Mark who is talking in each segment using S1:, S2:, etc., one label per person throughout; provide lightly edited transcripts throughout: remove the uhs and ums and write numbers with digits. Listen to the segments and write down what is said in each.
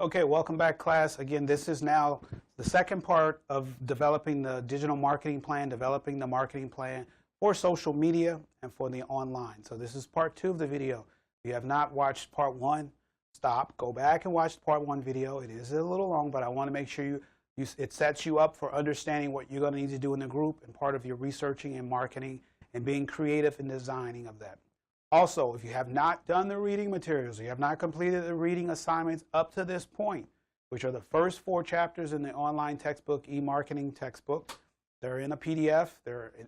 S1: Okay, welcome back, class. Again, this is now the second part of developing the digital marketing plan, developing the marketing plan for social media and for the online. So this is part 2 of the video. If you have not watched part 1, stop, go back and watch the part 1 video. It is a little long, but I want to make sure it sets you up for understanding what you're going to need to do in the group and part of your researching and marketing and being creative in designing of that. Also, if you have not done the reading materials, you have not completed the reading assignments up to this point, which are the first 4 chapters in the online textbook, e-marketing textbook. They're in a PDF,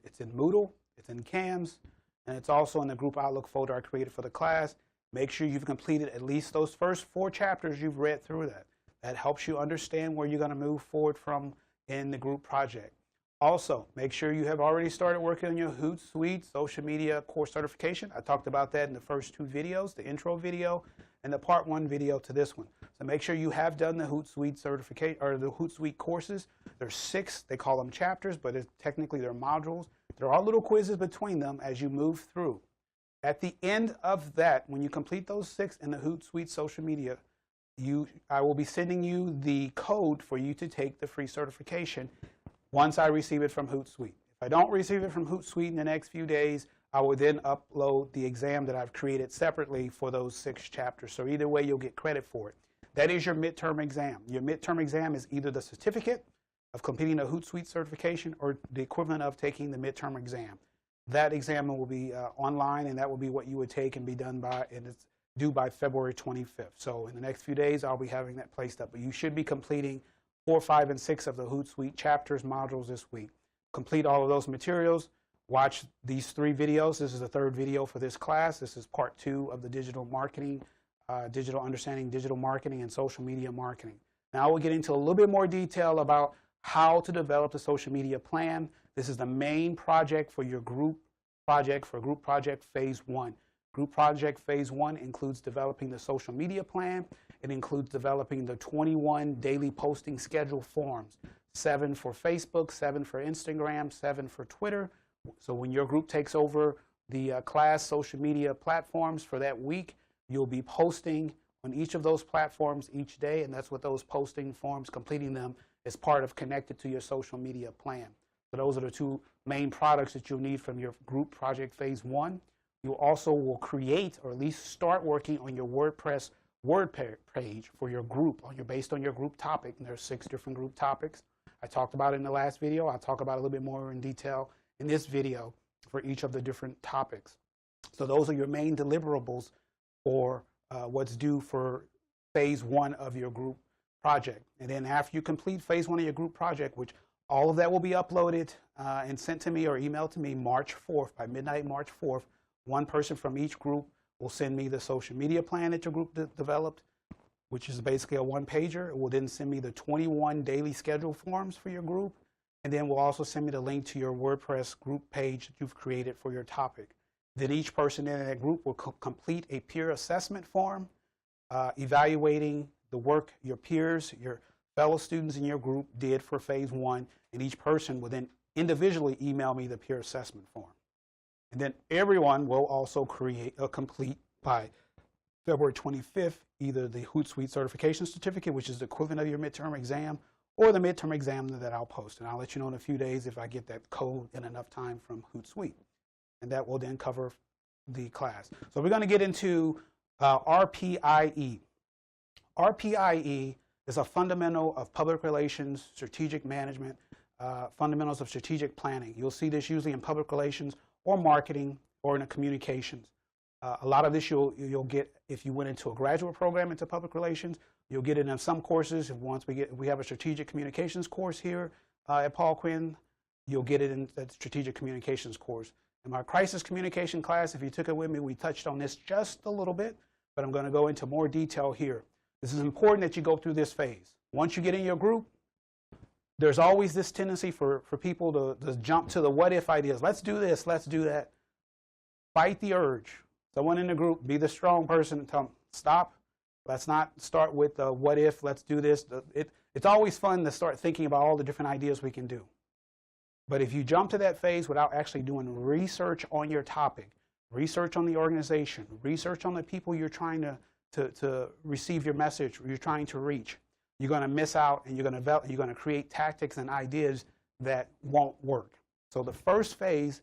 S1: it's in Moodle, it's in CAMS, and it's also in the group Outlook folder I created for the class. Make sure you've completed at least those first 4 chapters you've read through that. That helps you understand where you're going to move forward from in the group project. Also, make sure you have already started working on your Hootsuite social media course certification. I talked about that in the first 2 videos, the intro video and the part 1 video to this one. So make sure you have done the Hootsuite certification or the Hootsuite courses. There's 6, they call them chapters, but technically they're modules. There are little quizzes between them as you move through. At the end of that, when you complete those 6 in the Hootsuite social media, I will be sending you the code for you to take the free certification once I receive it from Hootsuite. If I don't receive it from Hootsuite in the next few days, I will then upload the exam that I've created separately for those 6 chapters. So either way, you'll get credit for it. That is your midterm exam. Your midterm exam is either the certificate of completing a Hootsuite certification or the equivalent of taking the midterm exam. That exam will be online, and that will be what you would take and be done by, and it's due by February 25th. So in the next few days, I'll be having that placed up. But you should be completing 4, 5, and 6 of the Hootsuite chapters, modules this week. Complete all of those materials. Watch these 3 videos. This is the 3rd video for this class. This is part 2 of the digital marketing, digital understanding digital marketing and social media marketing. Now we'll get into a little bit more detail about how to develop the social media plan. This is the main project for your group project, for group project phase 1. Group project phase 1 includes developing the social media plan. It includes developing the 21 daily posting schedule forms, 7 for Facebook, 7 for Instagram, 7 for Twitter. So when your group takes over the class social media platforms for that week, you'll be posting on each of those platforms each day, and that's what those posting forms, completing them, is part of connected to your social media plan. So those are the 2 main products that you'll need from your group project phase 1. You also will create, or at least start working on your WordPress word page for your group based on your group topic. And there's 6 different group topics. I talked about it in the last video. I'll talk about it a little bit more in detail in this video for each of the different topics. So those are your main deliverables for what's due for phase 1 of your group project. And then after you complete phase 1 of your group project, which all of that will be uploaded and sent to me or emailed to me March 4th, by midnight March 4th, one person from each group will send me the social media plan that your group developed, which is basically a 1-pager. It will then send me the 21 daily schedule forms for your group, and then will also send me the link to your WordPress group page that you've created for your topic. Then each person in that group will complete a peer assessment form, evaluating the work your peers, your fellow students in your group did for phase 1, and each person will then individually email me the peer assessment form. And then everyone will also complete by February 25th, either the Hootsuite certification certificate, which is the equivalent of your midterm exam, or the midterm exam that I'll post. And I'll let you know in a few days if I get that code in enough time from Hootsuite. And that will then cover the class. So we're going to get into RPIE. RPIE is a fundamental of public relations, strategic management, fundamentals of strategic planning. You'll see this usually in public relations or marketing or in the communications. A lot of this you'll get if you went into a graduate program into public relations. You'll get it in some courses. We have a strategic communications course here at Paul Quinn, you'll get it in the strategic communications course. In my crisis communication class, if you took it with me, we touched on this just a little bit, but I'm going to go into more detail here. This is important that you go through this phase. Once you get in your group, there's always this tendency for people to jump to the what if ideas. Let's do this, let's do that. Fight the urge. Someone in the group, be the strong person and tell them, stop. Let's not start with what if, let's do this. It's always fun to start thinking about all the different ideas we can do. But if you jump to that phase without actually doing research on your topic, research on the organization, research on the people you're trying to to receive your message you're trying to reach. You're going to miss out, and you're going to create tactics and ideas that won't work. So the first phase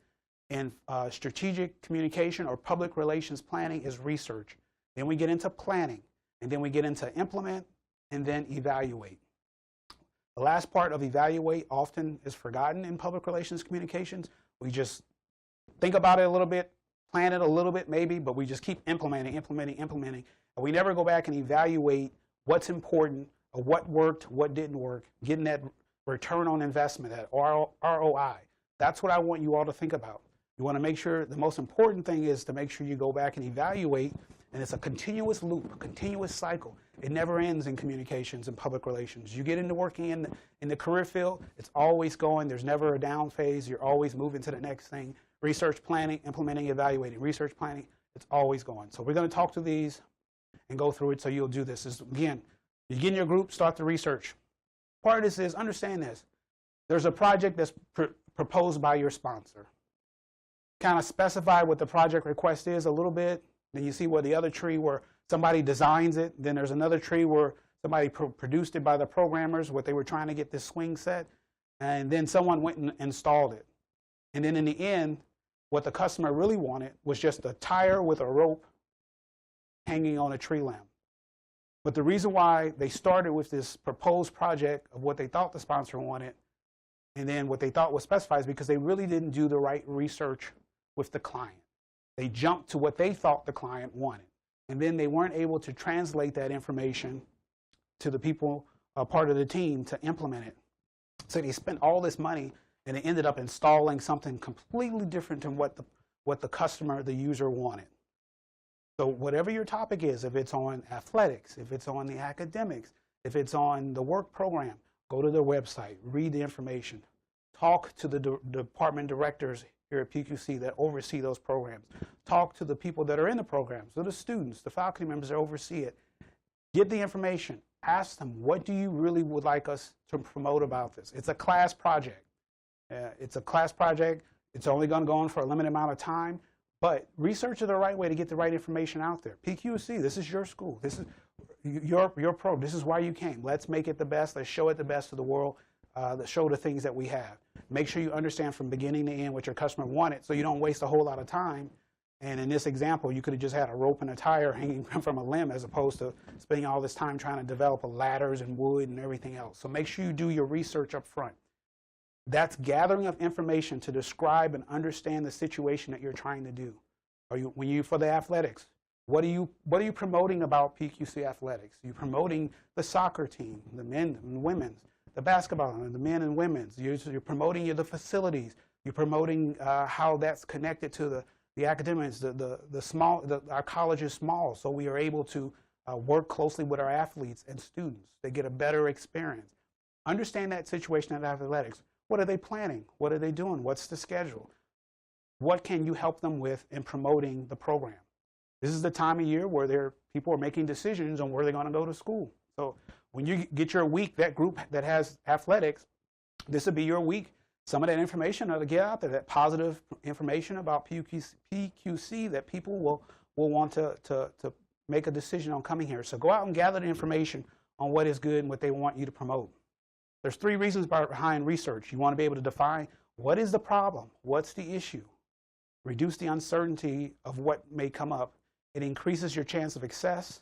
S1: in strategic communication or public relations planning is research. Then we get into planning, and then we get into implement, and then evaluate. The last part of evaluate often is forgotten in public relations communications. We just think about it a little bit, plan it a little bit maybe, but we just keep implementing, and we never go back and evaluate what's important, or what worked, what didn't work, getting that return on investment, that ROI. That's what I want you all to think about. You want to make sure, the most important thing is to make sure you go back and evaluate, and it's a continuous loop, a continuous cycle. It never ends in communications and public relations. You get into working in the career field, it's always going. There's never a down phase. You're always moving to the next thing. Research planning, implementing, evaluating. Research planning, it's always going. So we're going to talk through these and go through it, so you'll do this. Again, you get in your group, start the research. Part of this is, understand this. There's a project that's proposed by your sponsor. Kind of specify what the project request is a little bit. Then you see where the other tree where somebody designs it. Then there's another tree where somebody produced it by the programmers, what they were trying to get this swing set. And then someone went and installed it. And then in the end, what the customer really wanted was just a tire with a rope hanging on a tree limb. But the reason why they started with this proposed project of what they thought the sponsor wanted, and then what they thought was specified, is because they really didn't do the right research with the client. They jumped to what they thought the client wanted. And then they weren't able to translate that information to the people, part of the team, to implement it. So they spent all this money, and they ended up installing something completely different than what the customer, the user, wanted. So whatever your topic is, if it's on athletics, if it's on the academics, if it's on the work program, go to their website, read the information, talk to the department directors here at PQC that oversee those programs, talk to the people that are in the programs, to the students, the faculty members that oversee it. Get the information. Ask them, what do you really would like us to promote about this? It's a class project. It's a class project. It's only going to go on for a limited amount of time. But research is the right way to get the right information out there. PQC, this is your school. This is your program. This is why you came. Let's make it the best. Let's show it the best to the world. Let's show the things that we have. Make sure you understand from beginning to end what your customer wanted, so you don't waste a whole lot of time. And in this example, you could have just had a rope and a tire hanging from a limb, as opposed to spending all this time trying to develop ladders and wood and everything else. So make sure you do your research up front. That's gathering of information to describe and understand the situation that you're trying to do. For the athletics, what are you promoting about PQC athletics? You're promoting the soccer team, the men and women's, the basketball, and the men and women's. You're promoting the facilities. You're promoting how that's connected to the academics. Our college is small, so we are able to work closely with our athletes and students. They get a better experience. Understand that situation at athletics. What are they planning? What are they doing? What's the schedule? What can you help them with in promoting the program? This is the time of year where people are making decisions on where they're going to go to school. So when you get your week, that group that has athletics, this will be your week. Some of that information to get out there, that positive information about PQC that people will want to make a decision on coming here. So go out and gather the information on what is good and what they want you to promote. There's 3 reasons behind research. You want to be able to define what is the problem, what's the issue, reduce the uncertainty of what may come up. It increases your chance of success,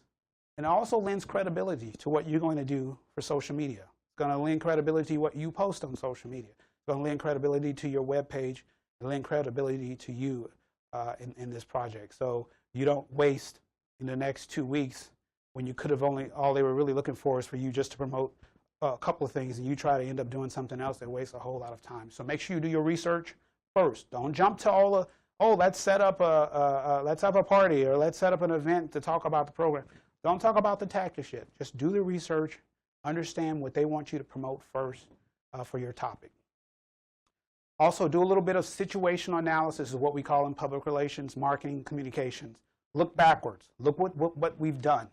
S1: and it also lends credibility to what you're going to do for social media. It's going to lend credibility to what you post on social media. It's going to lend credibility to your web page, and lend credibility to you in this project. So you don't waste in the next 2 weeks when you could have all they were really looking for is for you just to promote a couple of things, and you try to end up doing something else that wastes a whole lot of time. So make sure you do your research first. Don't jump to all the, let's set up a party, or let's set up an event to talk about the program. Don't talk about the tactics yet. Just do the research, understand what they want you to promote first for your topic. Also, do a little bit of situational analysis, is what we call in public relations, marketing, communications. Look backwards. Look what we've done.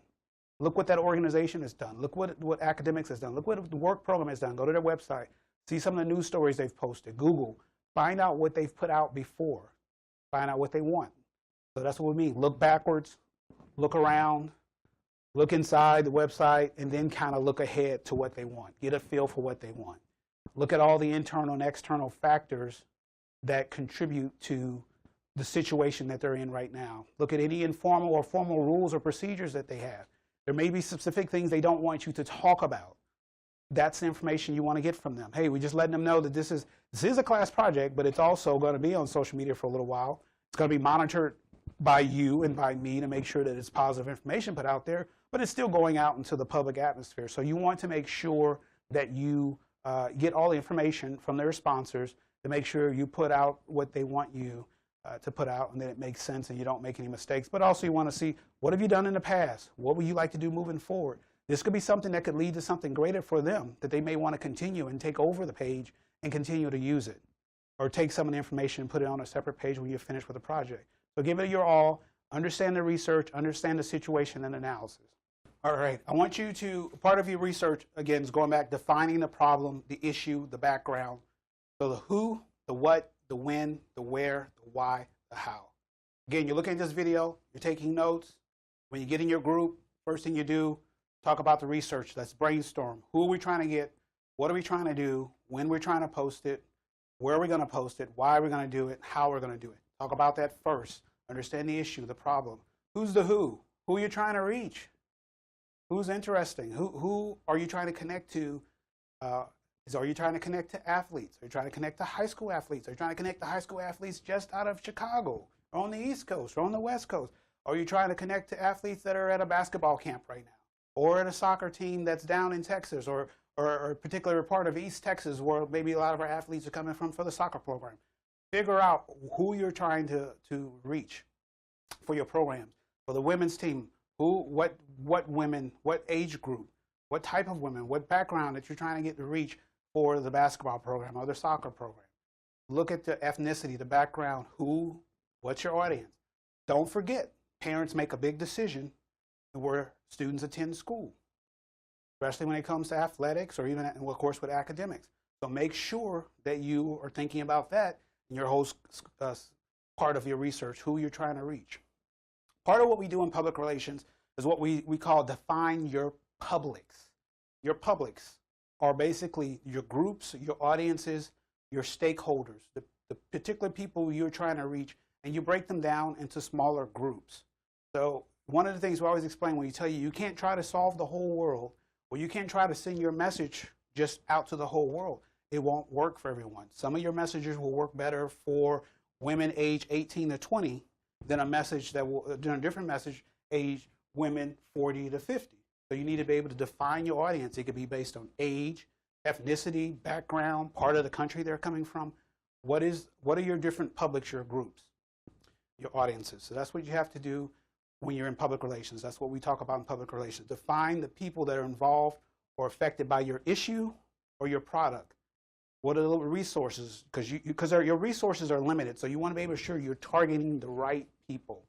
S1: Look what that organization has done. Look what academics has done. Look what the work program has done. Go to their website. See some of the news stories they've posted. Google. Find out what they've put out before. Find out what they want. So that's what we mean. Look backwards. Look around. look inside the website, and then kind of look ahead to what they want. Get a feel for what they want. Look at all the internal and external factors that contribute to the situation that they're in right now. Look at any informal or formal rules or procedures that they have. There may be specific things they don't want you to talk about. That's the information you want to get from them. Hey, we're just letting them know that this is a class project, but it's also going to be on social media for a little while. It's going to be monitored by you and by me to make sure that it's positive information put out there, but it's still going out into the public atmosphere. So you want to make sure that you get all the information from their sponsors to make sure you put out what they want you to put out, and that it makes sense and you don't make any mistakes. But also you want to see, what have you done in the past? What would you like to do moving forward? This could be something that could lead to something greater for them, that they may want to continue and take over the page and continue to use it. Or take some of the information and put it on a separate page when you're finished with the project. So give it your all, understand the research, understand the situation and analysis. All right, I want you to, part of your research, again, is going back, defining the problem, the issue, the background. So the who, the what, the when, the where, the why, the how. Again, you're looking at this video, you're taking notes. When you get in your group, first thing you do, talk about the research. Let's brainstorm. Who are we trying to get? What are we trying to do? When we're trying to post it? Where are we going to post it? Why are we going to do it? How we're going to do it? Talk about that first. Understand the issue, the problem. Who's the who? Who are you trying to reach? Who's interesting? Who are you trying to connect to? Are you trying to connect to athletes? Are you trying to connect to high school athletes? Are you trying to connect to high school athletes just out of Chicago, or on the East Coast, or on the West Coast? Are you trying to connect to athletes that are at a basketball camp right now, or at a soccer team that's down in Texas, or a particular part of East Texas where maybe a lot of our athletes are coming from for the soccer program? Figure out who you're trying to reach for your programs. For the women's team, what women, what age group, what type of women, what background that you're trying to get to reach for the basketball program or the soccer program. Look at the ethnicity, the background, what's your audience? Don't forget, parents make a big decision where students attend school, especially when it comes to athletics or even, of course, with academics. So make sure that you are thinking about that in your whole part of your research, who you're trying to reach. Part of what we do in public relations is what we call define your publics. Your publics are basically your groups, your audiences, your stakeholders, the particular people you're trying to reach, and you break them down into smaller groups. So one of the things we always explain when you tell you can't try to solve the whole world, or you can't try to send your message just out to the whole world. It won't work for everyone. Some of your messages will work better for women age 18 to 20 than a different message age women 40 to 50. So you need to be able to define your audience. It could be based on age, ethnicity, background, part of the country they're coming from. What are your different publics, your groups, your audiences? So that's what you have to do when you're in public relations. That's what we talk about in public relations. Define the people that are involved or affected by your issue or your product. What are the resources? Because your resources are limited, so you want to be able to ensure you're targeting the right people.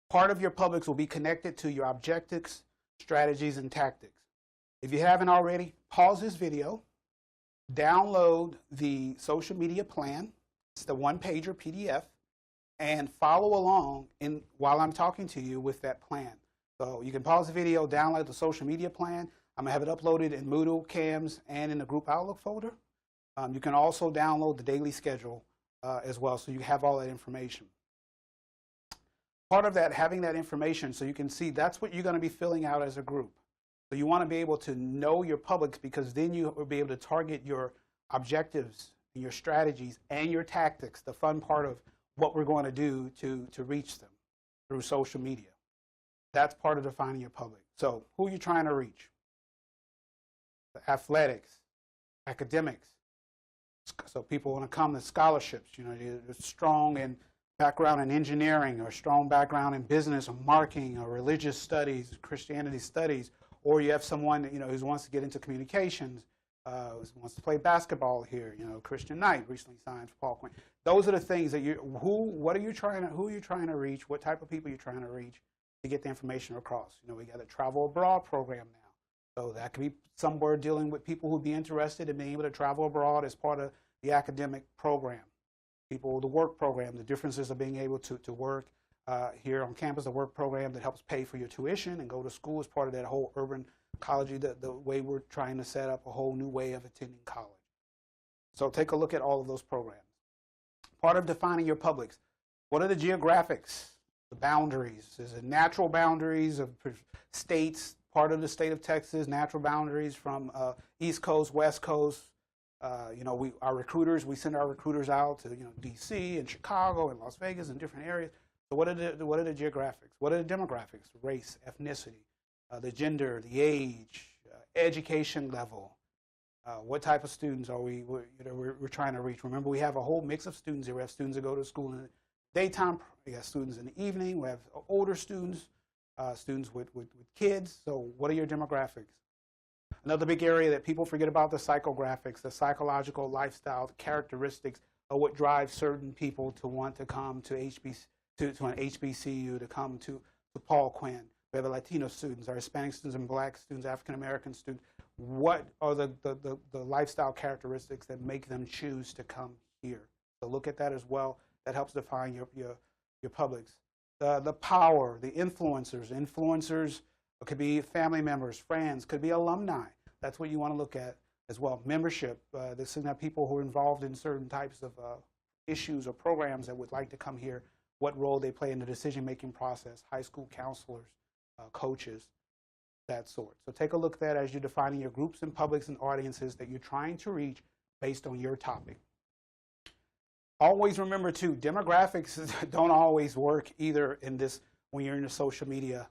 S1: Part of your publics will be connected to your objectives, strategies, and tactics. If you haven't already, pause this video, download the social media plan. It's the one-pager PDF, and follow along while I'm talking to you with that plan. So you can pause the video, download the social media plan. I'm going to have it uploaded in Moodle, CAMS, and in the Group Outlook folder. You can also download the daily schedule as well, so you have all that information. Part of that, having that information so you can see that's what you're going to be filling out as a group. So you want to be able to know your publics, because then you will be able to target your objectives, your strategies, and your tactics, the fun part of what we're going to do to reach them through social media. That's part of defining your public. So who are you trying to reach? The athletics, academics. So people want to come to scholarships. You know, you're strong in background in engineering, or strong background in business or marketing or religious studies, Christianity studies, or you have someone who wants to get into communications, wants to play basketball here. Christian Knight recently signed for Paul Quinn. Those are the things that who are you trying to reach? What type of people are you trying to reach to get the information across? We got a travel abroad program now. So that could be somewhere dealing with people who'd be interested in being able to travel abroad as part of the academic program. The work program, the differences of being able to work here on campus, a work program that helps pay for your tuition and go to school as part of that whole urban college, the way we're trying to set up a whole new way of attending college. So take a look at all of those programs. Part of defining your publics. What are the geographics, the boundaries? Is it natural boundaries of states, part of the state of Texas, natural boundaries from East Coast, West Coast? Our recruiters, we send our recruiters out to D.C. and Chicago and Las Vegas and different areas. So what are the geographics? What are the demographics? Race, ethnicity, the gender, the age, education level. What type of students are we're trying to reach? Remember, we have a whole mix of students here. We have students that go to school in the daytime. We have students in the evening. We have older students, students with kids. So what are your demographics? Another big area that people forget about, the psychographics, the psychological lifestyle, the characteristics of what drives certain people to want to come to an HBCU, to come to Paul Quinn. We have Latino students, our Hispanic students and Black students, African American students. What are the lifestyle characteristics that make them choose to come here? So look at that as well. That helps define your publics. The power, the influencers. Influencers could be family members, friends, could be alumni. That's what you want to look at as well. Membership. This is people who are involved in certain types of issues or programs that would like to come here. What role they play in the decision-making process. High school counselors, coaches, that sort. So take a look at that as you're defining your groups and publics and audiences that you're trying to reach based on your topic. Always remember too, demographics don't always work either in this when you're in a social media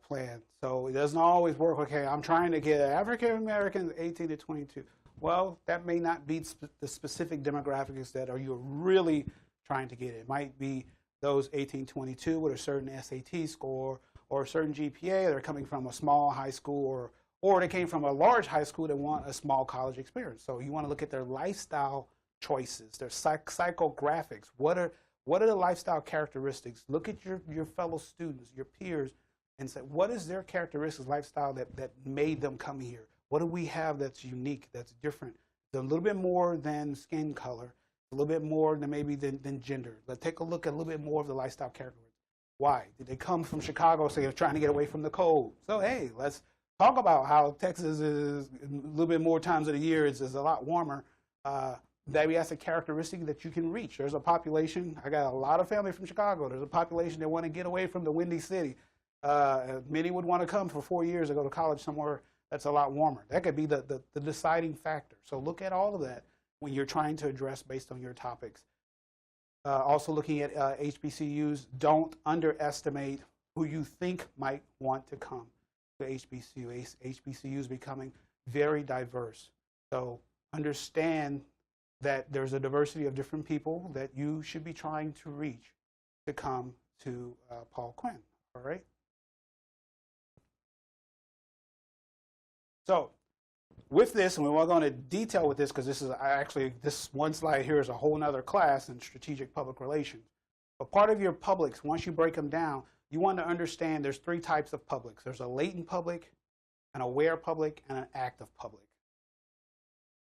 S1: plan. So it doesn't always work. Okay, I'm trying to get African Americans 18 to 22. Well, that may not be the specific demographics that you're really trying to get. It might be those 18-22 with a certain SAT score or a certain GPA. They're coming from a small high school or they came from a large high school that want a small college experience. So you want to look at their lifestyle choices, their psychographics. What are the lifestyle characteristics? Look at your fellow students, your peers, and say, what is their characteristics, lifestyle that made them come here? What do we have that's unique, that's different? It's a little bit more than skin color, a little bit more than maybe than gender. Let's take a look at a little bit more of the lifestyle characteristics. Why? Did they come from Chicago, so they're trying to get away from the cold? So hey, let's talk about how Texas is a little bit more times of the year is a lot warmer. Maybe that's a characteristic that you can reach. There's a population, I got a lot of family from Chicago. There's a population that want to get away from the Windy City. Many would want to come for 4 years to go to college somewhere that's a lot warmer. That could be the deciding factor. So look at all of that when you're trying to address based on your topics. Also looking at HBCUs, don't underestimate who you think might want to come to HBCU. HBCUs becoming very diverse. So understand that there's a diversity of different people that you should be trying to reach to come to Paul Quinn, all right? So with this, and we're going to detail with this because this one slide here is a whole nother class in strategic public relations. But part of your publics, once you break them down, you want to understand there's three types of publics. There's a latent public, an aware public, and an active public.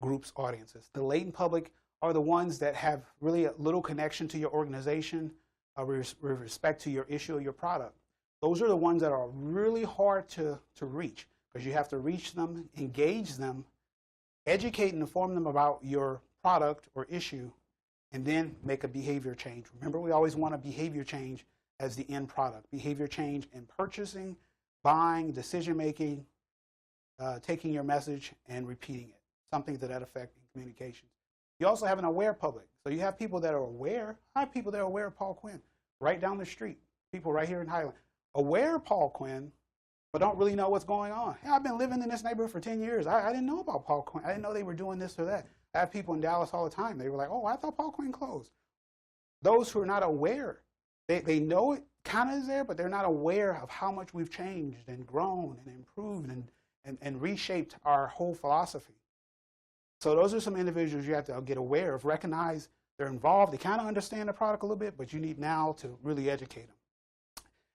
S1: Groups, audiences. The latent public are the ones that have really a little connection to your organization with respect to your issue or your product. Those are the ones that are really hard to reach because you have to reach them, engage them, educate and inform them about your product or issue, and then make a behavior change. Remember, we always want a behavior change as the end product. Behavior change in purchasing, buying, decision-making, taking your message and repeating it. Something to that effect in communications. You also have an aware public. So you have people that are aware. I have people that are aware of Paul Quinn right down the street. People right here in Highland. Aware of Paul Quinn, but don't really know what's going on. Hey, I've been living in this neighborhood for 10 years. I didn't know about Paul Quinn. I didn't know they were doing this or that. I have people in Dallas all the time. They were like, oh, I thought Paul Quinn closed. Those who are not aware, they know it kind of is there, but they're not aware of how much we've changed and grown and improved and reshaped our whole philosophy. So those are some individuals you have to get aware of, recognize they're involved. They kind of understand the product a little bit, but you need now to really educate them.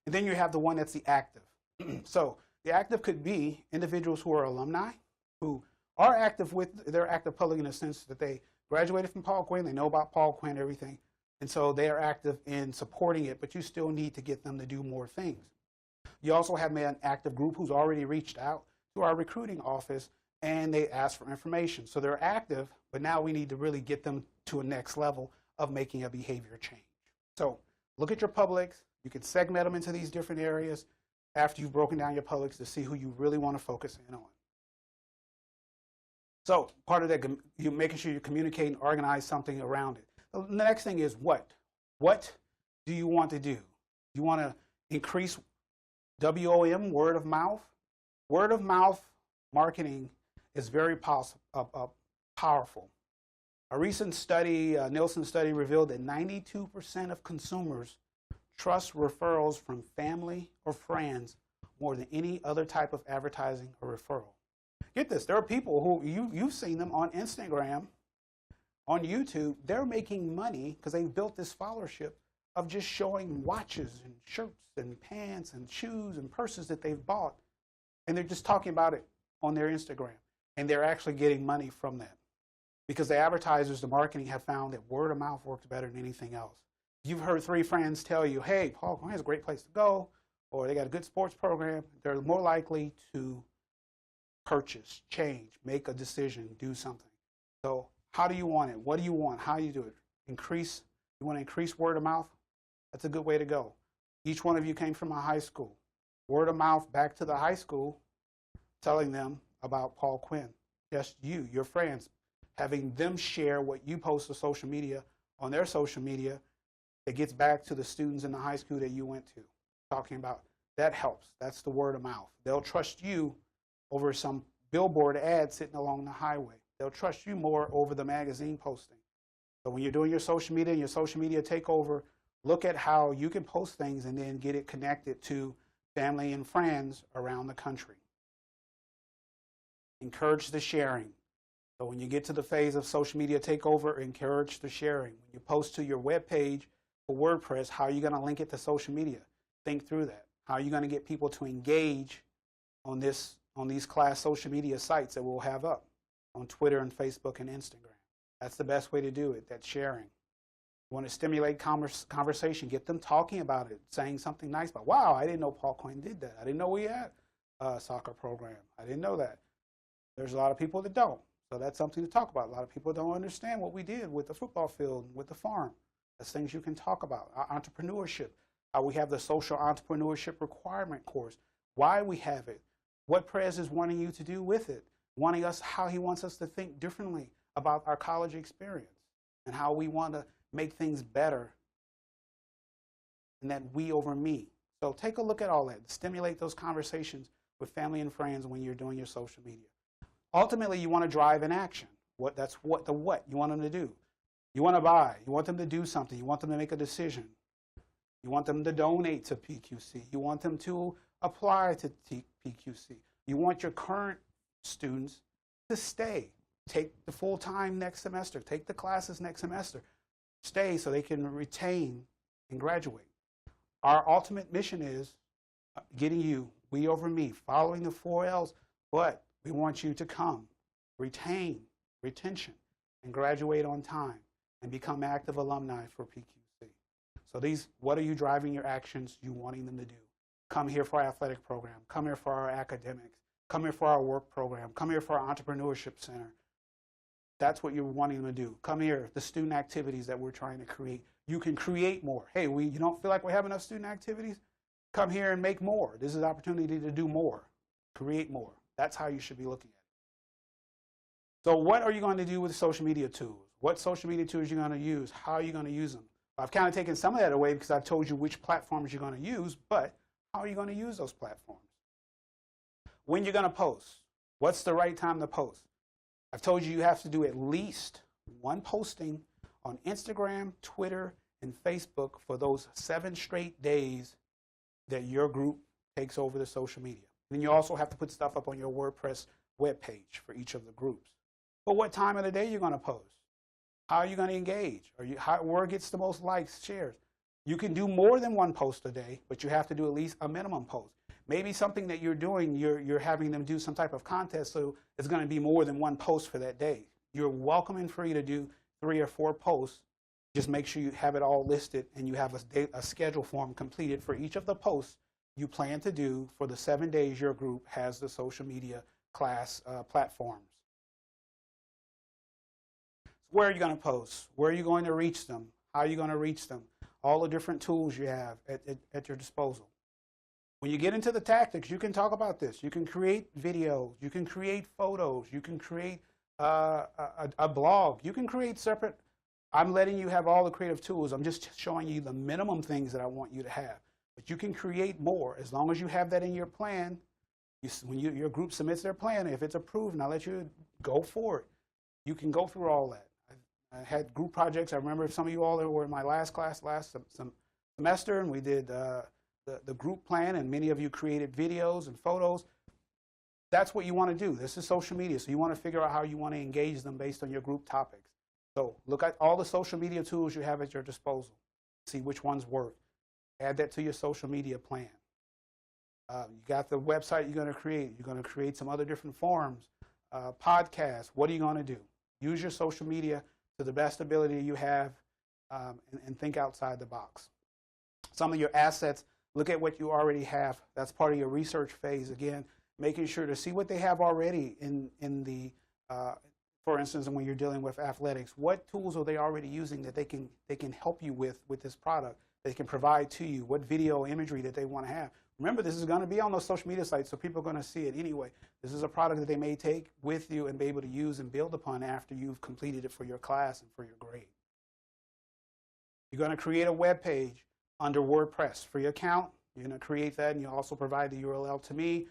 S1: And then you have the one that's the active. So the active could be individuals who are alumni, who are active with their active public in the sense that they graduated from Paul Quinn, they know about Paul Quinn, everything, And so they are active in supporting it, but you still need to get them to do more things. You also have an active group who's already reached out to our recruiting office and they ask for information. So they're active, but now we need to really get them to a next level of making a behavior change. So look at your publics. You can segment them into these different areas after you've broken down your publics to see who you really want to focus in on. So part of that, you're making sure you communicate and organize something around it. The next thing is what? What do you want to do? You want to increase WOM, word of mouth? Word of mouth marketing is very powerful. A recent study, Nielsen study, revealed that 92% of consumers trust referrals from family or friends more than any other type of advertising or referral. Get this, there are people who, you've seen them on Instagram, on YouTube, they're making money because they've built this followership of just showing watches and shirts and pants and shoes and purses that they've bought. And they're just talking about it on their Instagram. And they're actually getting money from that. Because the advertisers, the marketing have found that word of mouth works better than anything else. You've heard 3 friends tell you, hey, Paul Quinn is a great place to go, or they got a good sports program. They're more likely to purchase, change, make a decision, do something. So how do you want it? What do you want? How do you do it? You want to increase word of mouth? That's a good way to go. Each one of you came from a high school. Word of mouth back to the high school, telling them about Paul Quinn. Just you, your friends, having them share what you post to social media on their social media that gets back to the students in the high school that you went to, talking about. That helps. That's the word of mouth. They'll trust you over some billboard ad sitting along the highway. They'll trust you more over the magazine posting. So when you're doing your social media and your social media takeover, look at how you can post things and then get it connected to family and friends around the country. Encourage the sharing. So when you get to the phase of social media takeover, encourage the sharing. When you post to your web page for WordPress, how are you going to link it to social media? Think through that. How are you going to get people to engage on these class social media sites that we'll have up on Twitter and Facebook and Instagram? That's the best way to do it, that sharing. You want to stimulate conversation, get them talking about it, saying something nice about, wow, I didn't know Paul Quinn did that. I didn't know we had a soccer program. I didn't know that. There's a lot of people that don't. So that's something to talk about. A lot of people don't understand what we did with the football field, with the farm. That's things you can talk about. Entrepreneurship, how we have the social entrepreneurship requirement course, why we have it, what Prez is wanting you to do with it, wanting us, how he wants us to think differently about our college experience and how we want to make things better and that we over me. So take a look at all that. Stimulate those conversations with family and friends when you're doing your social media. Ultimately, you want to drive an action. That's what you want them to do. You want to buy. You want them to do something. You want them to make a decision. You want them to donate to PQC. You want them to apply to PQC. You want your current students to stay. Take the full time next semester. Take the classes next semester. Stay so they can retain and graduate. Our ultimate mission is getting you, we over me, following the 4 L's, but we want you to come, retain, retention, and graduate on time and become active alumni for PQC. So what are you driving your actions, you wanting them to do? Come here for our athletic program. Come here for our academics. Come here for our work program. Come here for our entrepreneurship center. That's what you're wanting them to do. Come here, the student activities that we're trying to create. You can create more. Hey, you don't feel like we have enough student activities? Come here and make more. This is an opportunity to do more, create more. That's how you should be looking at it. So what are you going to do with social media tools? What social media tools are you going to use? How are you going to use them? I've kind of taken some of that away because I've told you which platforms you're going to use, but how are you going to use those platforms? When you're going to post? What's the right time to post? I've told you have to do at least one posting on Instagram, Twitter, and Facebook for those 7 straight days that your group takes over the social media. Then you also have to put stuff up on your WordPress webpage for each of the groups. But what time of the day you're going to post? How are you going to engage? Where gets the most likes, shares? You can do more than 1 post a day, but you have to do at least a minimum post. Maybe something that you're doing, you're having them do some type of contest, so it's going to be more than 1 post for that day. You're welcome and free to do 3 or 4 posts Just make sure you have it all listed and you have a schedule form completed for each of the posts you plan to do for the 7 days your group has the social media class platforms. Where are you going to post? Where are you going to reach them? How are you going to reach them? All the different tools you have at your disposal. When you get into the tactics, you can talk about this. You can create videos. You can create photos. You can create a blog. You can create separate. I'm letting you have all the creative tools. I'm just showing you the minimum things that I want you to have. But you can create more as long as you have that in your plan. When your group submits their plan, if it's approved, and I'll let you go for it, you can go through all that. I had group projects. I remember some of you all were in my last class last semester, and we did the group plan, and many of you created videos and photos. That's what you want to do. This is social media, so you want to figure out how you want to engage them based on your group topics. So look at all the social media tools you have at your disposal. See which ones work. Add that to your social media plan. You got the website you're going to create. You're going to create some other different forums, podcasts. What are you going to do? Use your social media to the best ability you have and think outside the box. Some of your assets, look at what you already have. That's part of your research phase. Again, making sure to see what they have already in the, for instance, when you're dealing with athletics, what tools are they already using that they can help you with this product, they can provide to you, what video imagery that they want to have. Remember, this is going to be on those social media sites, so people are going to see it anyway. This is a product that they may take with you and be able to use and build upon after you've completed it for your class and for your grade. You're going to create a web page under WordPress for your account. You're going to create that, and you also provide the URL to me.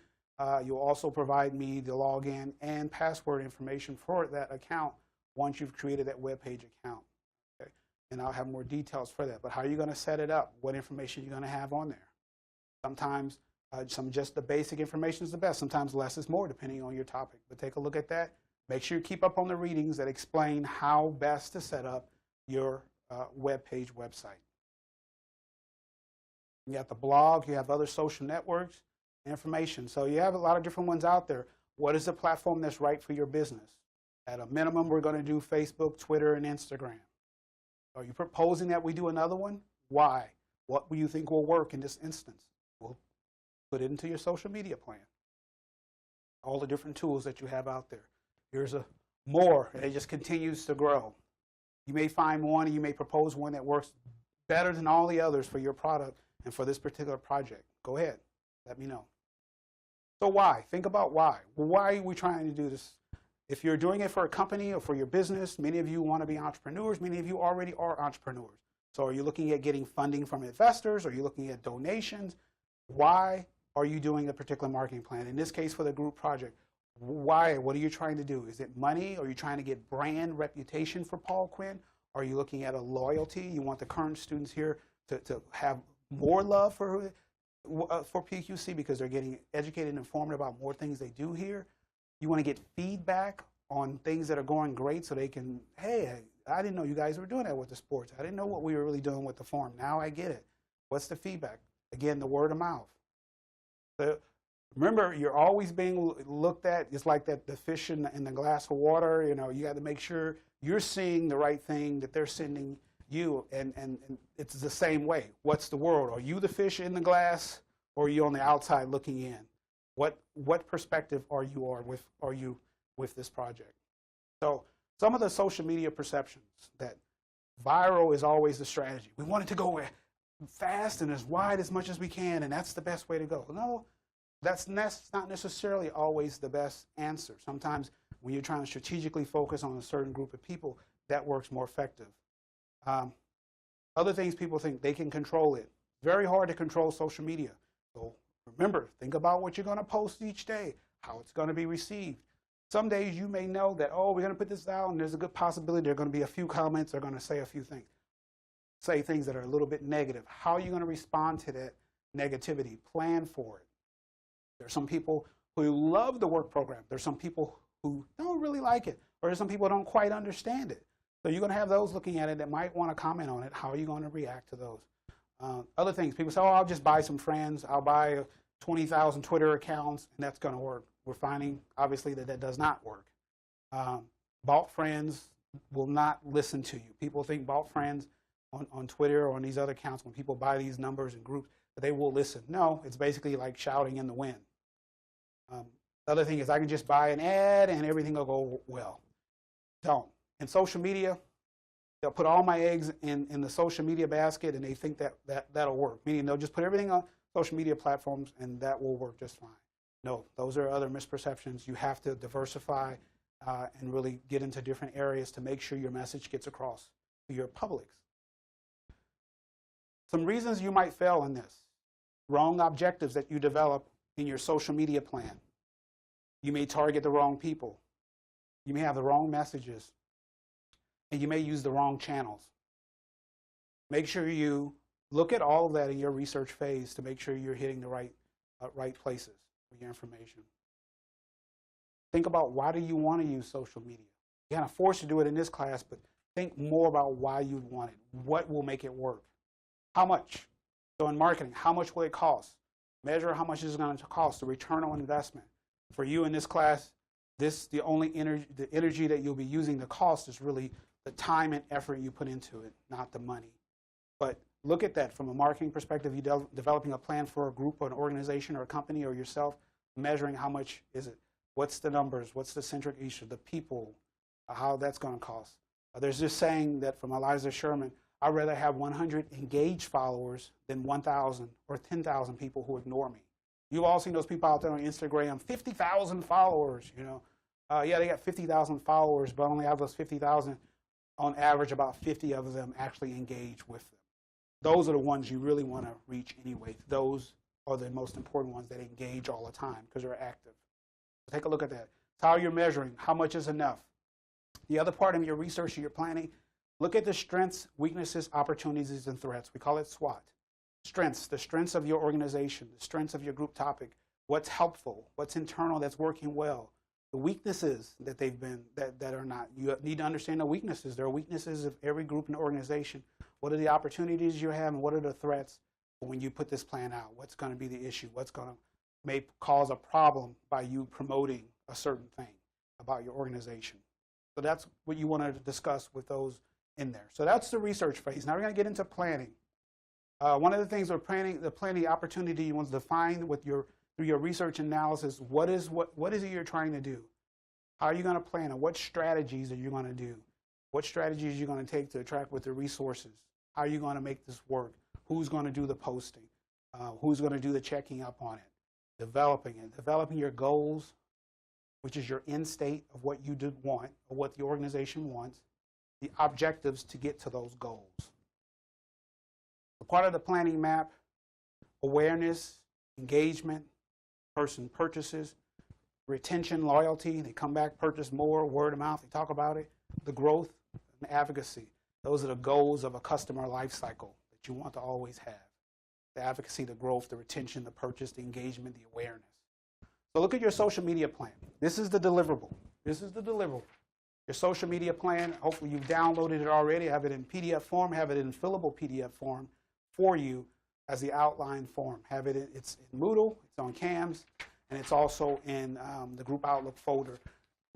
S1: You'll also provide me the login and password information for that account once you've created that web page account. Okay? And I'll have more details for that. But how are you going to set it up? What information are you going to have on there? Sometimes just the basic information is the best. Sometimes less is more depending on your topic. But take a look at that. Make sure you keep up on the readings that explain how best to set up your web page website. You have the blog. You have other social networks, information. So you have a lot of different ones out there. What is the platform that's right for your business? At a minimum, we're going to do Facebook, Twitter, and Instagram. Are you proposing that we do another one? Why? What do you think will work in this instance? We'll put it into your social media plan. All the different tools that you have out there. Here's more, and it just continues to grow. You may find one, and you may propose one that works better than all the others for your product and for this particular project. Go ahead, let me know. So why? Think about why. Why are we trying to do this? If you're doing it for a company or for your business, many of you want to be entrepreneurs. Many of you already are entrepreneurs. So are you looking at getting funding from investors? Are you looking at donations? Why are you doing a particular marketing plan? In this case, for the group project, why? What are you trying to do? Is it money? Are you trying to get brand reputation for Paul Quinn? Are you looking at a loyalty? You want the current students here to have more love for PQC because they're getting educated and informed about more things they do here. You want to get feedback on things that are going great so they can, hey, I didn't know you guys were doing that with the sports. I didn't know what we were really doing with the forum. Now I get it. What's the feedback? Again, the word of mouth. So remember, you're always being looked at. It's like the fish in the glass of water. You know, you got to make sure you're seeing the right thing that they're sending you, and it's the same way. What's the world? Are you the fish in the glass, or are you on the outside looking in? What perspective are you with this project? So some of the social media perceptions that viral is always the strategy. We want it to go fast and as wide as much as we can, and that's the best way to go. No, that's not necessarily always the best answer. Sometimes when you're trying to strategically focus on a certain group of people, that works more effective. Other things people think they can control it. Very hard to control social media. So remember, think about what you're going to post each day, how it's going to be received. Some days you may know that, oh, we're going to put this out, and there's a good possibility there are going to be a few comments, they're going to say a few things. Say things that are a little bit negative. How are you going to respond to that negativity? Plan for it. There are some people who love the work program. There's some people who don't really like it, or there's some people who don't quite understand it. So you're going to have those looking at it that might want to comment on it. How are you going to react to those? Other things, people say, oh, I'll just buy some friends. I'll buy 20,000 Twitter accounts, and that's going to work. We're finding, obviously, that does not work. Bought friends, will not listen to you. People think Vault Friends on Twitter or on these other accounts, when people buy these numbers and groups, that they will listen. No, it's basically like shouting in the wind. The other thing is I can just buy an ad and everything will go well. Don't. In social media, they'll put all my eggs in the social media basket and they think that'll work. Meaning they'll just put everything on social media platforms and that will work just fine. No, those are other misperceptions. You have to diversify and really get into different areas to make sure your message gets across to your publics. Some reasons you might fail in this. Wrong objectives that you develop in your social media plan. You may target the wrong people. You may have the wrong messages. And you may use the wrong channels. Make sure you look at all of that in your research phase to make sure you're hitting the right places for your information. Think about, why do you want to use social media? You're kind of forced to do it in this class, but think more about why you'd want it. What will make it work? How much? So in marketing, how much will it cost? Measure how much it's going to cost, the return on investment. For you in this class, the energy that you'll be using, the cost, is really the time and effort you put into it, not the money. But look at that from a marketing perspective. You developing a plan for a group or an organization or a company or yourself, measuring how much is it, what's the numbers, what's the centric issue, the people, how that's going to cost. There's this saying that from Eliza Sherman, I'd rather have 100 engaged followers than 1,000 or 10,000 people who ignore me. You've all seen those people out there on Instagram, 50,000 followers, you know. Yeah, they got 50,000 followers, but only out of those 50,000, on average, about 50 of them actually engage with them. Those are the ones you really want to reach anyway. Those are the most important ones that engage all the time because they're active. So take a look at that. It's how you're measuring. How much is enough? The other part of your research and your planning, look at the strengths, weaknesses, opportunities, and threats. We call it SWOT. Strengths, the strengths of your organization, the strengths of your group topic, what's helpful, what's internal that's working well, the weaknesses that they've been, that are not. You need to understand the weaknesses. There are weaknesses of every group and organization. What are the opportunities you have and what are the threats when you put this plan out? What's going to be the issue? What's going to may cause a problem by you promoting a certain thing about your organization? So that's what you want to discuss with those in there. So that's the research phase. Now we're going to get into planning. One of the things we're planning, the opportunity you want to define with through your research analysis, what is it you're trying to do? How are you going to plan it? What strategies are you going to do? What strategies are you going to take to attract with the resources? How are you going to make this work? Who's going to do the posting? Who's going to do the checking up on it? Developing your goals, which is your end state of what you did want or what the organization wants, the objectives to get to those goals. Part of the planning map, awareness, engagement, person purchases, retention, loyalty, they come back, purchase more, word of mouth, they talk about it, the growth, and advocacy. Those are the goals of a customer life cycle that you want to always have. The advocacy, the growth, the retention, the purchase, the engagement, the awareness. So look at your social media plan. This is the deliverable. This is the deliverable. Your social media plan, hopefully you've downloaded it already, have it in PDF form, have it in fillable PDF form for you as the outline form. It's in Moodle, it's on CAMS, and it's also in the Group Outlook folder.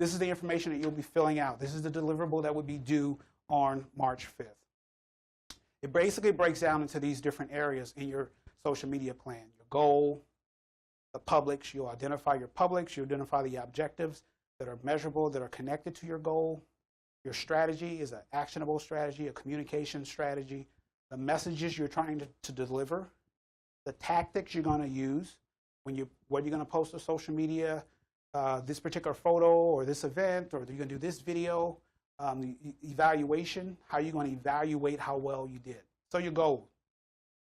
S1: This is the information that you'll be filling out. This is the deliverable that would be due on March 5th. It basically breaks down into these different areas in your social media plan. Your goal, the publics, you'll identify your publics, you'll identify the objectives that are measurable, that are connected to your goal. Your strategy is an actionable strategy, a communication strategy. The messages you're trying to deliver, the tactics you're going to use, what you're going to post to social media, this particular photo or this event, or you're going to do this video, the evaluation, how you're going to evaluate how well you did. So your goals.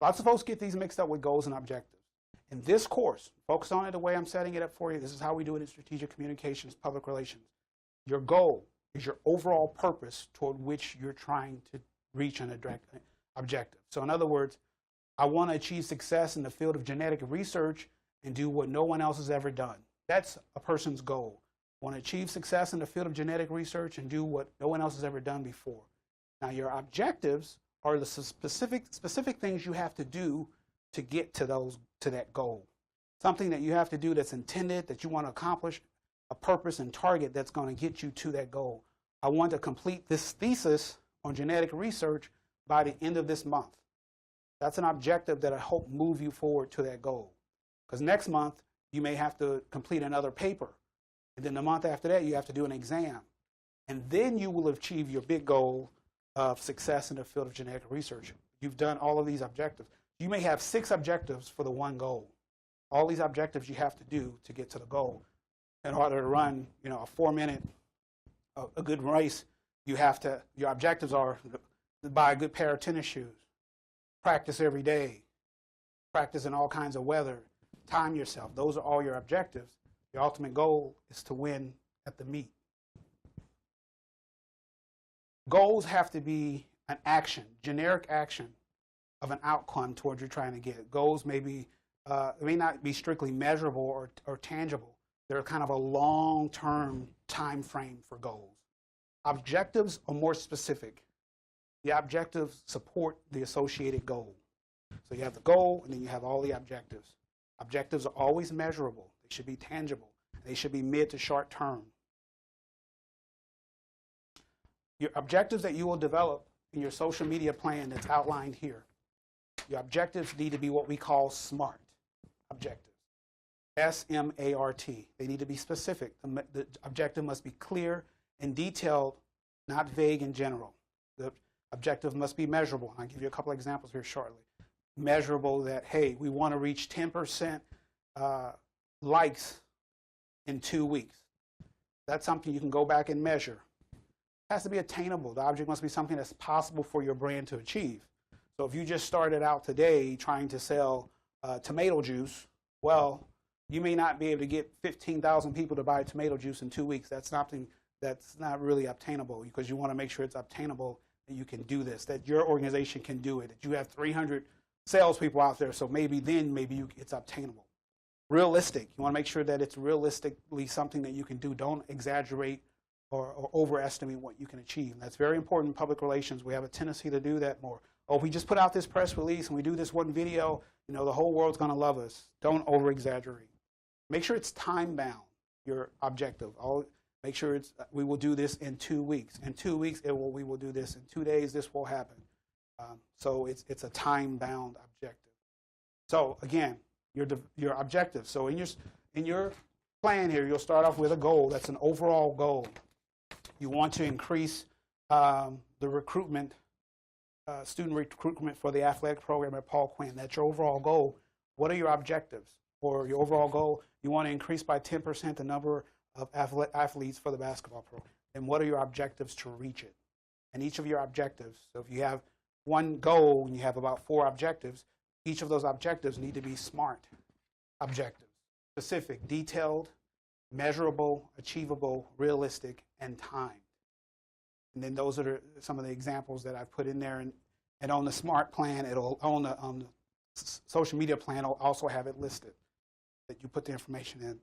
S1: Lots of folks get these mixed up with goals and objectives. In this course, focus on it the way I'm setting it up for you. This is how we do it in strategic communications, public relations. Your goal is your overall purpose toward which you're trying to reach an objective. So in other words, I want to achieve success in the field of genetic research and do what no one else has ever done. That's a person's goal. I want to achieve success in the field of genetic research and do what no one else has ever done before. Now your objectives are the specific things you have to do to get to that goal. Something that you have to do that's intended, that you want to accomplish, a purpose and target that's going to get you to that goal. I want to complete this thesis on genetic research by the end of this month. That's an objective that I hope move you forward to that goal. Because next month, you may have to complete another paper. And then the month after that, you have to do an exam. And then you will achieve your big goal of success in the field of genetic research. You've done all of these objectives. You may have 6 objectives for the one goal. All these objectives you have to do to get to the goal. In order to run, a 4-minute, a good race, your objectives are to buy a good pair of tennis shoes, practice every day, practice in all kinds of weather, time yourself. Those are all your objectives. Your ultimate goal is to win at the meet. Goals have to be an action, generic action of an outcome towards you're trying to get. Goals may not be strictly measurable or tangible. They're kind of a long-term time frame for goals. Objectives are more specific. The objectives support the associated goal. So you have the goal, and then you have all the objectives. Objectives are always measurable. They should be tangible. They should be mid to short term. Your objectives that you will develop in your social media plan that's outlined here, your objectives need to be what we call SMART objectives. S-M-A-R-T. They need to be specific. The objective must be clear and detailed, not vague and general. The objective must be measurable. I'll give you a couple examples here shortly. Measurable that, hey, we want to reach 10% likes in 2 weeks. That's something you can go back and measure. It has to be attainable. The object must be something that's possible for your brand to achieve. So if you just started out today trying to sell tomato juice, well, you may not be able to get 15,000 people to buy tomato juice in 2 weeks. That's something that's not really obtainable, because you want to make sure it's obtainable that you can do this, that your organization can do it, that you have 300 salespeople out there, so maybe it's obtainable. Realistic. You want to make sure that it's realistically something that you can do. Don't exaggerate or overestimate what you can achieve. And that's very important in public relations. We have a tendency to do that more. Oh, if we just put out this press release and we do this one video, the whole world's going to love us. Don't over-exaggerate. Make sure it's time-bound, your objective. Make sure we will do this in 2 weeks. In 2 weeks, we will do this. In 2 days, this will happen. So it's a time-bound objective. So again, your objective. So in your plan here, you'll start off with a goal. That's an overall goal. You want to increase the recruitment, student recruitment for the athletic program at Paul Quinn. That's your overall goal. What are your objectives? For your overall goal, you want to increase by 10% the number of athletes for the basketball program. And what are your objectives to reach it? And each of your objectives, so if you have one goal and you have about 4 objectives, each of those objectives need to be SMART objectives. Specific, detailed, measurable, achievable, realistic, and timed. And then those are some of the examples that I've put in there. And on the SMART plan, on the social media plan, it'll also have it listed that you put the information in.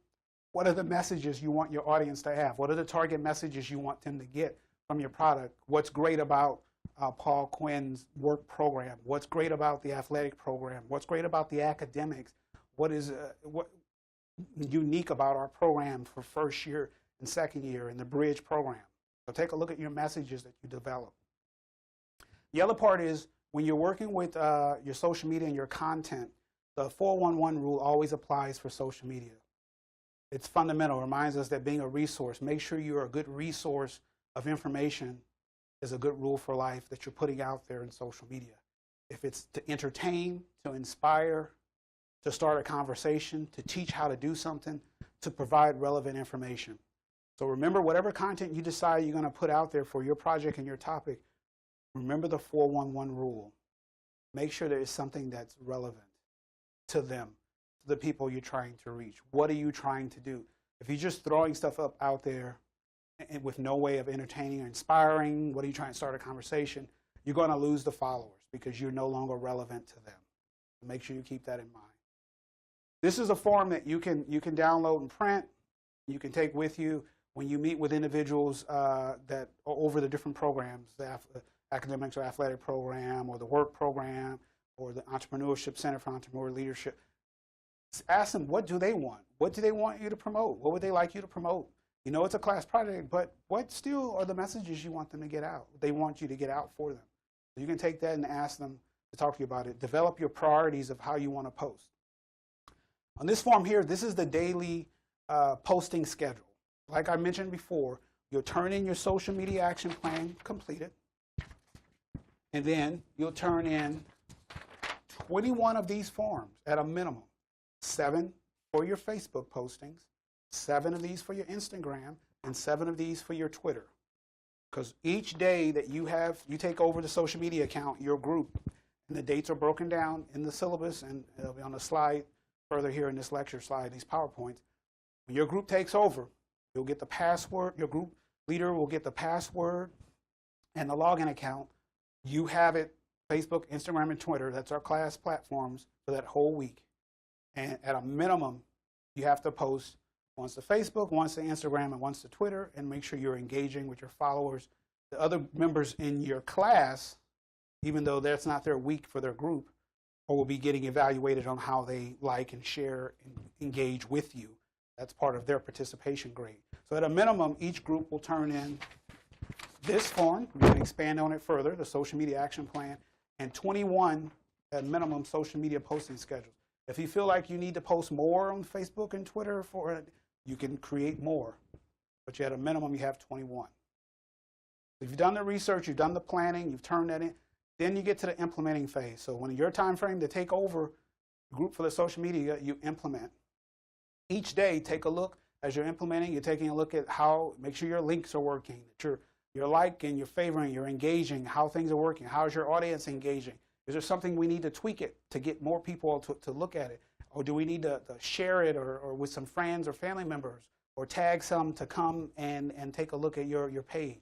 S1: What are the messages you want your audience to have? What are the target messages you want them to get from your product? What's great about Paul Quinn's work program? What's great about the athletic program? What's great about the academics? What is unique about our program for first year and second year in the Bridge program? So take a look at your messages that you develop. The other part is when you're working with your social media and your content, the 411 rule always applies for social media. It's fundamental. It reminds us that being a resource, make sure you're a good resource of information is a good rule for life that you're putting out there in social media. If it's to entertain, to inspire, to start a conversation, to teach how to do something, to provide relevant information. So remember, whatever content you decide you're going to put out there for your project and your topic, remember the 411 rule. Make sure there is something that's relevant to them, to the people you're trying to reach. What are you trying to do? If you're just throwing stuff up out there and with no way of entertaining or inspiring, what are you trying to start a conversation? You're going to lose the followers because you're no longer relevant to them. So make sure you keep that in mind. This is a form that you can download and print. You can take with you when you meet with individuals that are over the different programs, the academics or athletic program, or the work program, or the Entrepreneurship Center for Entrepreneurial Leadership. Ask them, what do they want? What do they want you to promote? What would they like you to promote? You know it's a class project, but what still are the messages you want them to get out? They want you to get out for them. So you can take that and ask them to talk to you about it. Develop your priorities of how you want to post. On this form here, this is the daily posting schedule. Like I mentioned before, you'll turn in your social media action plan completed, and then you'll turn in 21 of these forms at a minimum. 7 for your Facebook postings, 7 of these for your Instagram, and 7 of these for your Twitter. Because each day that you take over the social media account, your group, and the dates are broken down in the syllabus, and it'll be on the slide further here in this lecture slide, these PowerPoints. When your group takes over, you'll get the password, your group leader will get the password and the login account. You have it, Facebook, Instagram, and Twitter. That's our class platforms for that whole week. And at a minimum, you have to post once to Facebook, once to Instagram, and once to Twitter, and make sure you're engaging with your followers. The other members in your class, even though that's not their week for their group, or will be getting evaluated on how they like and share and engage with you. That's part of their participation grade. So at a minimum, each group will turn in this form. We can expand on it further, the social media action plan, and 21 at minimum social media posting schedules. If you feel like you need to post more on Facebook and Twitter for it, you can create more. But at a minimum, you have 21. If you've done the research, you've done the planning, you've turned that in, then you get to the implementing phase. So when your time frame to take over the group for the social media, you implement. Each day, take a look as you're implementing. You're taking a look at how, make sure your links are working, that you're liking, you're favoring, you're engaging, how things are working, how is your audience engaging? Is there something we need to tweak it to get more people to look at it? Or do we need to share it or with some friends or family members, or tag some to come and take a look at your page?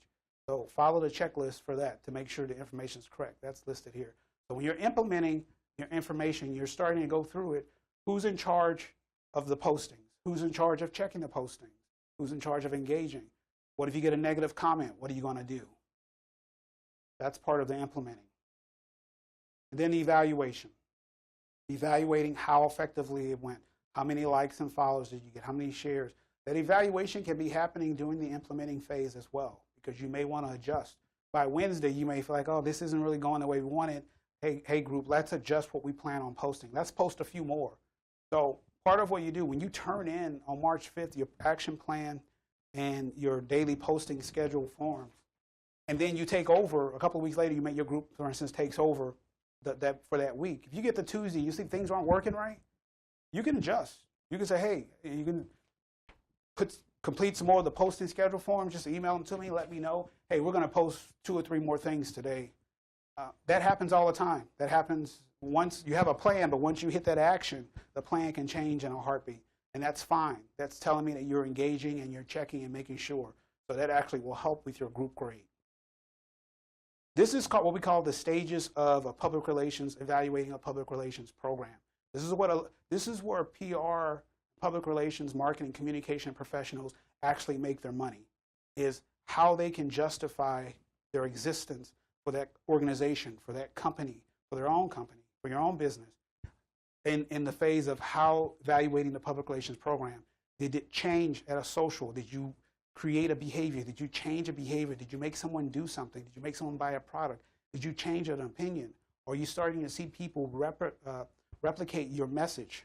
S1: So follow the checklist for that to make sure the information is correct. That's listed here. So when you're implementing your information, you're starting to go through it. Who's in charge of the postings? Who's in charge of checking the postings? Who's in charge of engaging? What if you get a negative comment? What are you going to do? That's part of the implementing. And then the evaluation. Evaluating how effectively it went. How many likes and follows did you get? How many shares? That evaluation can be happening during the implementing phase as well, because you may want to adjust. By Wednesday, you may feel like, oh, this isn't really going the way we wanted. Hey group, let's adjust what we plan on posting. Let's post a few more. So part of what you do, when you turn in on March 5th, your action plan and your daily posting schedule forms, and then you take over, a couple of weeks later, you make your group, for instance, takes over for that week. If you get to Tuesday, you see things aren't working right, you can adjust. You can say, hey, you can complete some more of the posting schedule forms, just email them to me, let me know, hey, we're going to post 2 or 3 more things today. That happens all the time. That happens once you have a plan, but once you hit that action, the plan can change in a heartbeat. And that's fine. That's telling me that you're engaging and you're checking and making sure. So that actually will help with your group grade. This is what we call the stages of a public relations, evaluating a public relations program. This is where PR, public relations, marketing, communication professionals actually make their money, is how they can justify their existence for that organization, for that company, for their own company, for your own business. In the phase of how evaluating the public relations program, did it change at a social? Did you create a behavior? Did you change a behavior? Did you make someone do something? Did you make someone buy a product? Did you change an opinion? Or are you starting to see people replicate your message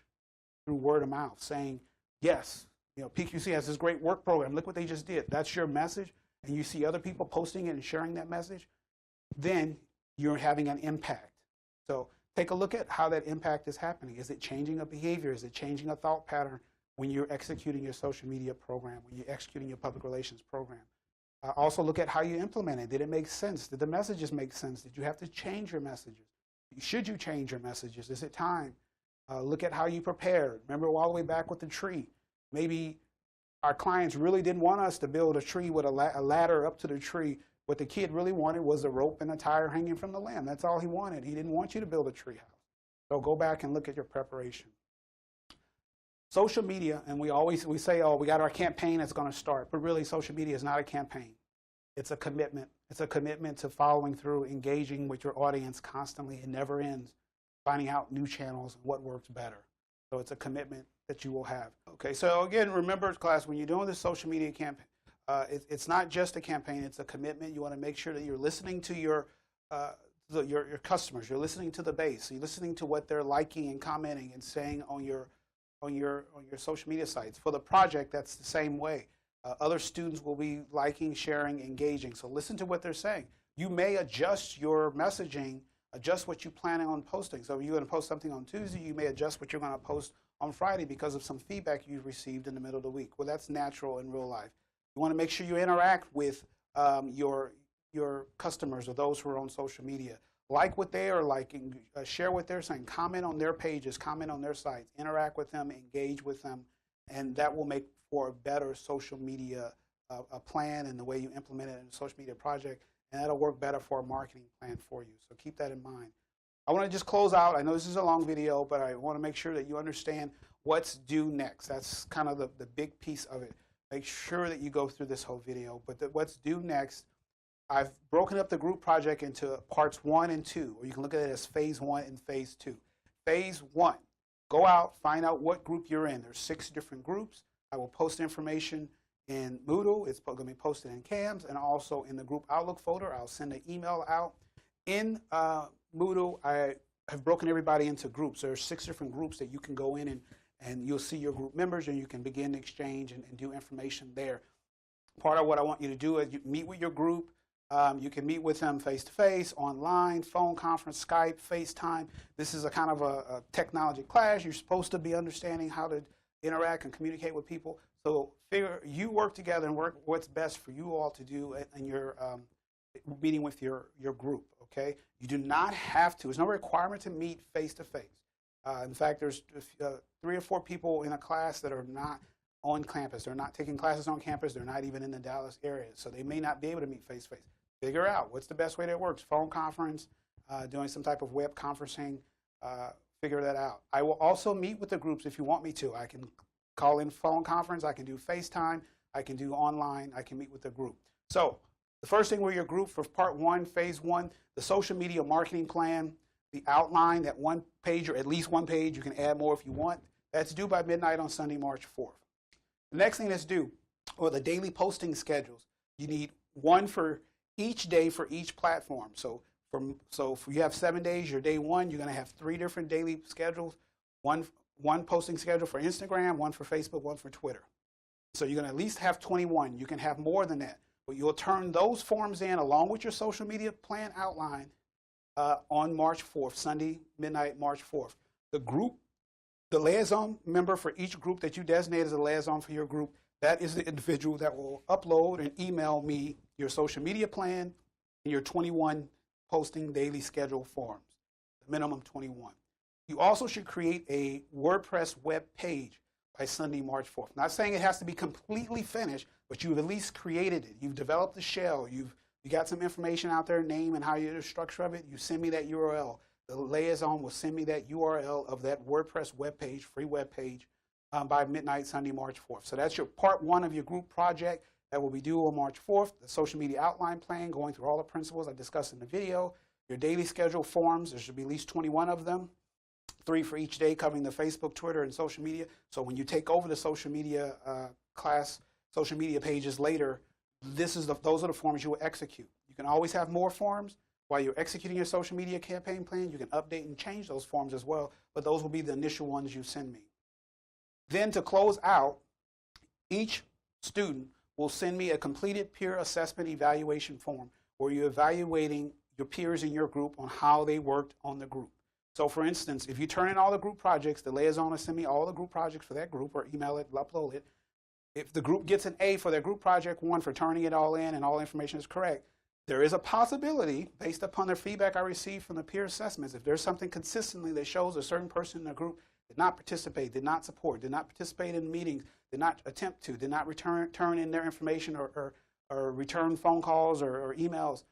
S1: through word of mouth, saying, yes, PQC has this great work program. Look what they just did. That's your message, and you see other people posting it and sharing that message, then you're having an impact. So take a look at how that impact is happening. Is it changing a behavior? Is it changing a thought pattern when you're executing your social media program, when you're executing your public relations program? Also look at how you implement it. Did it make sense? Did the messages make sense? Did you have to change your messages? Should you change your messages? Is it time? Look at how you prepared. Remember all the way back with the tree. Maybe our clients really didn't want us to build a tree with a ladder up to the tree. What the kid really wanted was a rope and a tire hanging from the limb. That's all he wanted. He didn't want you to build a tree house. So go back and look at your preparation. Social media, and we say, oh, we got our campaign that's going to start. But really, social media is not a campaign. It's a commitment. It's a commitment to following through, engaging with your audience constantly. It never ends. Finding out new channels and what works better. So it's a commitment that you will have. Okay, so again, remember, class, when you're doing this social media campaign, it's not just a campaign, it's a commitment. You want to make sure that you're listening to your customers, you're listening to the base, you're listening to what they're liking and commenting and saying on your social media sites. For the project, that's the same way. Other students will be liking, sharing, engaging. So listen to what they're saying. You may adjust your messaging, adjust what you plan on posting. So if you're going to post something on Tuesday, you may adjust what you're going to post on Friday because of some feedback you've received in the middle of the week. Well, that's natural in real life. You want to make sure you interact with your customers or those who are on social media. Like what they are liking, share what they're saying, comment on their pages, comment on their sites, interact with them, engage with them, and that will make for a better social media plan and the way you implement it in a social media project, and that'll work better for a marketing plan for you. So keep that in mind. I want to just close out. I know this is a long video, but I want to make sure that you understand what's due next. That's kind of the big piece of it. Make sure that you go through this whole video. But what's due next, I've broken up the group project into parts 1 and 2, or you can look at it as phase 1 and phase 2. Phase 1, go out, find out what group you're in. There's 6 different groups. I will post information in Moodle. It's going to be posted in CAMS and also in the group Outlook folder. I'll send an email out. In Moodle, I have broken everybody into groups. There are 6 different groups that you can go in and you'll see your group members and you can begin to exchange and do information there. Part of what I want you to do is you meet with your group. You can meet with them face-to-face, online, phone conference, Skype, FaceTime. This is a kind of a technology class. You're supposed to be understanding how to interact and communicate with people. So you work together and work what's best for you all to do in your meeting with your group, okay? You do not have to. There's no requirement to meet face-to-face. In fact, there's 3 or 4 people in a class that are not on campus. They're not taking classes on campus. They're not even in the Dallas area. So they may not be able to meet face-to-face. Figure out what's the best way that works. Phone conference, doing some type of web conferencing, figure that out. I will also meet with the groups if you want me to. I can call in phone conference. I can do FaceTime. I can do online. I can meet with the group. So the first thing with your group for part 1, phase 1, the social media marketing plan, the outline, that 1 page or at least 1 page. You can add more if you want. That's due by midnight on Sunday, March 4th. The next thing that's due are the daily posting schedules. You need 1 for each day for each platform. So if you have 7 days, your day 1, you're going to have 3 different daily schedules. One posting schedule for Instagram, 1 for Facebook, 1 for Twitter. So you're going to at least have 21. You can have more than that. But you'll turn those forms in along with your social media plan outline on March 4th, Sunday, midnight, March 4th. The liaison member for each group that you designate as a liaison for your group, that is the individual that will upload and email me your social media plan and your 21 posting daily schedule forms, the minimum 21. You also should create a WordPress web page by Sunday, March 4th. Not saying it has to be completely finished, but you've at least created it. You've developed the shell. You got some information out there, name and how you the structure of it. You send me that URL. The liaison will send me that URL of that WordPress web page, free web page, by midnight Sunday, March 4th. So that's your part 1 of your group project that will be due on March 4th. The social media outline plan, going through all the principles I discussed in the video. Your daily schedule forms, there should be at least 21 of them. 3 for each day, covering the Facebook, Twitter, and social media. So when you take over the social media class, social media pages later, those are the forms you will execute. You can always have more forms. While you're executing your social media campaign plan, you can update and change those forms as well, but those will be the initial ones you send me. Then to close out, each student will send me a completed peer assessment evaluation form where you're evaluating your peers in your group on how they worked on the group. So for instance, if you turn in all the group projects, the liaison will send me all the group projects for that group or email it, upload it. If the group gets an A for their group project 1 for turning it all in and all information is correct, there is a possibility, based upon the feedback I received from the peer assessments, if there's something consistently that shows a certain person in the group did not participate, did not support, did not participate in meetings, did not attempt to, did not turn in their information or return phone calls or emails,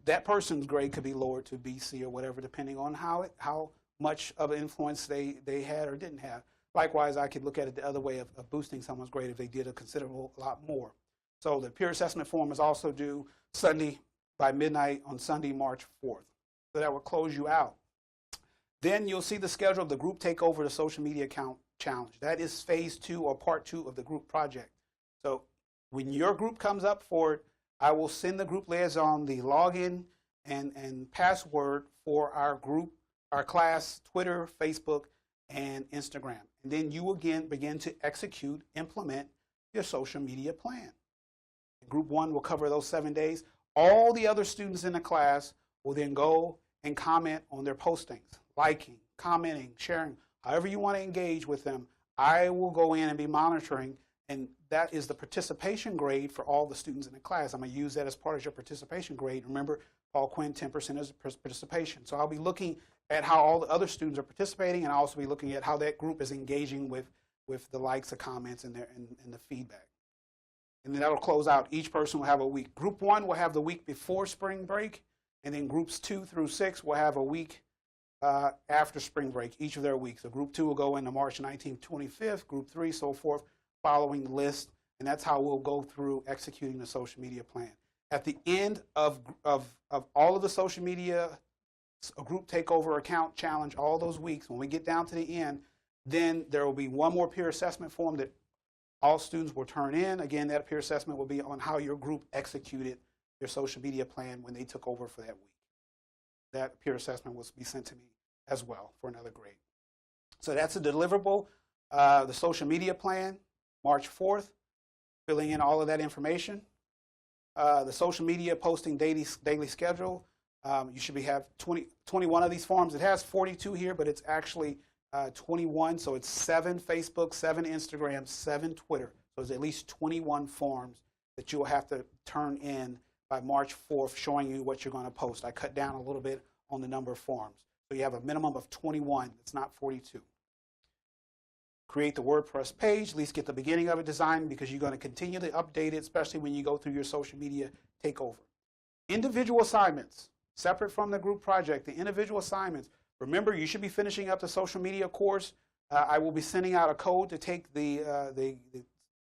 S1: that person's grade could be lowered to B, C, or whatever, depending on how much of an influence they had or didn't have. Likewise, I could look at it the other way of boosting someone's grade if they did a considerable lot more. So the peer assessment form is also due Sunday by midnight on Sunday, March 4th. So that will close you out. Then you'll see the schedule of the group take over the social media account challenge. That is phase 2 or part 2 of the group project. So when your group comes up for it, I will send the group liaison the login and password for our group, our class, Twitter, Facebook, and Instagram. And then you will again begin to execute, implement your social media plan. Group 1 will cover those 7 days. All the other students in the class will then go and comment on their postings, liking, commenting, sharing, however you want to engage with them. I will go in and be monitoring, and that is the participation grade for all the students in the class. I'm going to use that as part of your participation grade. Remember, Paul Quinn, 10% is participation. So I'll be looking at how all the other students are participating, and I'll also be looking at how that group is engaging with the likes, the comments, and the feedback. And then that'll close out. Each person will have a week. Group 1 will have the week before spring break, and then groups 2 through 6 will have a week after spring break, each of their weeks. So group 2 will go into March 19th, 25th, group 3, so forth, following the list, and that's how we'll go through executing the social media plan. At the end of all of the social media group takeover account challenge, all those weeks, when we get down to the end, then there will be one more peer assessment form that all students will turn in. Again, that peer assessment will be on how your group executed your social media plan when they took over for that week. That peer assessment will be sent to me as well for another grade. So that's a deliverable. The social media plan, March 4th, filling in all of that information. The social media posting daily schedule. You should have 21 of these forms. It has 42 here, but it's actually 21. So it's 7 Facebook, 7 Instagram, 7 Twitter. So there's at least 21 forms that you will have to turn in by March 4th, showing you what you're going to post. I cut down a little bit on the number of forms. So you have a minimum of 21. It's not 42. Create the WordPress page, at least get the beginning of it designed, because you're going to continue to update it, especially when you go through your social media takeover. Individual assignments, separate from the group project, the individual assignments. Remember, you should be finishing up the social media course. I will be sending out a code to take the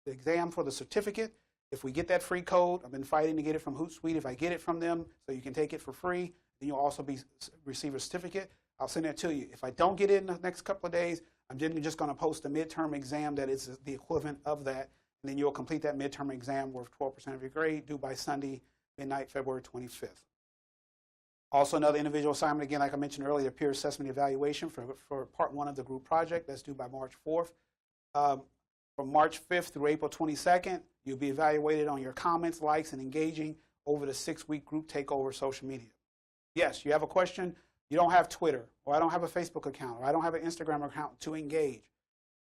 S1: exam for the certificate. If we get that free code, I've been fighting to get it from Hootsuite. If I get it from them, so you can take it for free, then you'll also receive a certificate. I'll send that to you. If I don't get it in the next couple of days, I'm just going to post a midterm exam that is the equivalent of that, and then you'll complete that midterm exam worth 12% of your grade, due by Sunday, midnight, February 25th. Also, another individual assignment, again, like I mentioned earlier, peer assessment evaluation for part 1 of the group project. That's due by March 4th. From March 5th through April 22nd, you'll be evaluated on your comments, likes, and engaging over the 6-week group takeover social media. Yes, you have a question, you don't have Twitter, or I don't have a Facebook account, or I don't have an Instagram account to engage.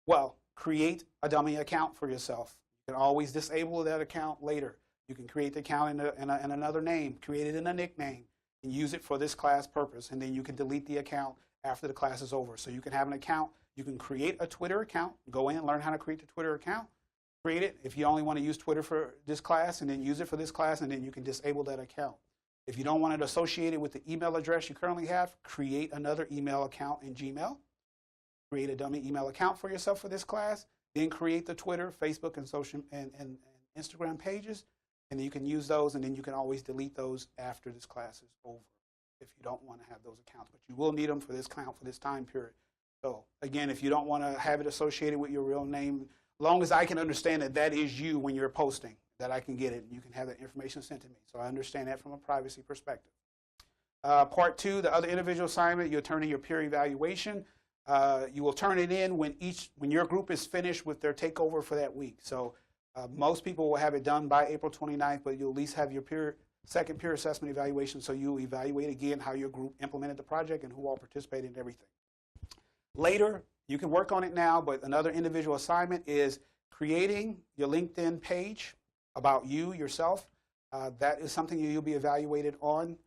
S1: Well, create a dummy account for yourself. You can always disable that account later. You can create the account in another name, create it in a nickname, and use it for this class purpose, and then you can delete the account after the class is over. So you can have an account, you can create a Twitter account, go in and learn how to create the Twitter account, create it if you only want to use Twitter for this class, and then use it for this class, and then you can disable that account. If you don't want it associated with the email address you currently have, create another email account in Gmail, create a dummy email account for yourself for this class, then create the Twitter, Facebook, and social and Instagram pages, and then you can use those, and then you can always delete those after this class is over if you don't want to have those accounts. But you will need them for this account for this time period. So again, if you don't want to have it associated with your real name, as long as I can understand that that is you when you're posting, that I can get it, and you can have that information sent to me. So I understand that from a privacy perspective. Part 2, the other individual assignment, you'll turn in your peer evaluation. You will turn it in when your group is finished with their takeover for that week. So most people will have it done by April 29th, but you'll at least have your second peer assessment evaluation, so you'll evaluate again how your group implemented the project and who all participated in everything. Later, you can work on it now, but another individual assignment is creating your LinkedIn page about you, yourself. That is something you'll be evaluated on.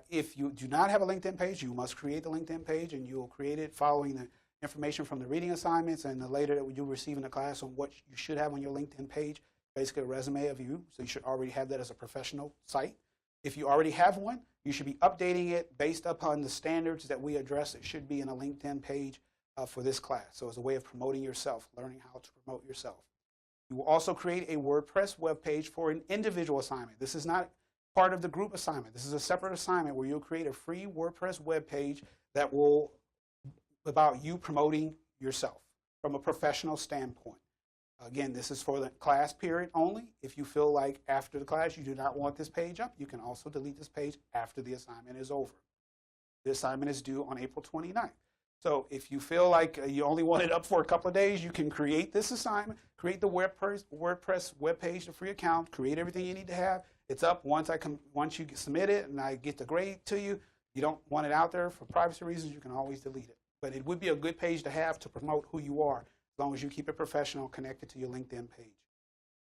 S1: If you do not have a LinkedIn page, you must create the LinkedIn page, and you'll create it following the information from the reading assignments and the later that you'll receive in the class on what you should have on your LinkedIn page, basically a resume of you. So you should already have that as a professional site. If you already have one, you should be updating it based upon the standards that we address. It should be in a LinkedIn page for this class. So it's a way of promoting yourself, learning how to promote yourself. You will also create a WordPress web page for an individual assignment. This is not part of the group assignment. This is a separate assignment where you'll create a free WordPress web page that will about you promoting yourself from a professional standpoint. Again, this is for the class period only. If you feel like after the class you do not want this page up, you can also delete this page after the assignment is over. The assignment is due on April 29th. So if you feel like you only want it up for a couple of days, you can create this assignment, create the WordPress web page, the free account, create everything you need to have. It's up once you submit it and I get the grade to you. You don't want it out there for privacy reasons, you can always delete it. But it would be a good page to have to promote who you are, as long as you keep it professional, connected to your LinkedIn page.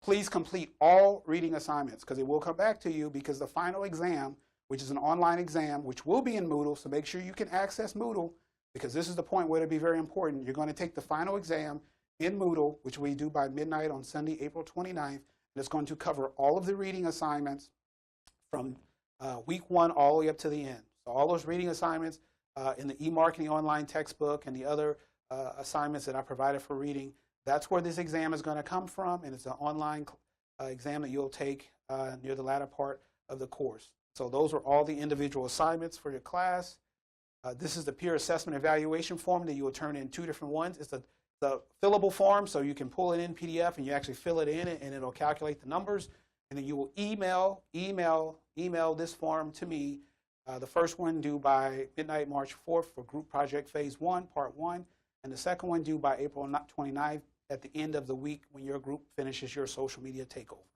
S1: Please complete all reading assignments, because it will come back to you, because the final exam, which is an online exam, which will be in Moodle, so make sure you can access Moodle, because this is the point where it'll be very important. You're going to take the final exam in Moodle, which we do by midnight on Sunday, April 29th, and it's going to cover all of the reading assignments from week 1 all the way up to the end. So all those reading assignments in the eMarketing online textbook and the other assignments that I provided for reading, that's where this exam is going to come from, and it's an online exam that you'll take near the latter part of the course. So those are all the individual assignments for your class. This is the peer assessment evaluation form that you will turn in 2 different ones. It's the fillable form, so you can pull it in PDF and you actually fill it in and it'll calculate the numbers. And then you will email this form to me. The first one due by midnight, March 4th for Group Project Phase 1, Part 1. And the second one due by April 29th at the end of the week when your group finishes your social media takeover.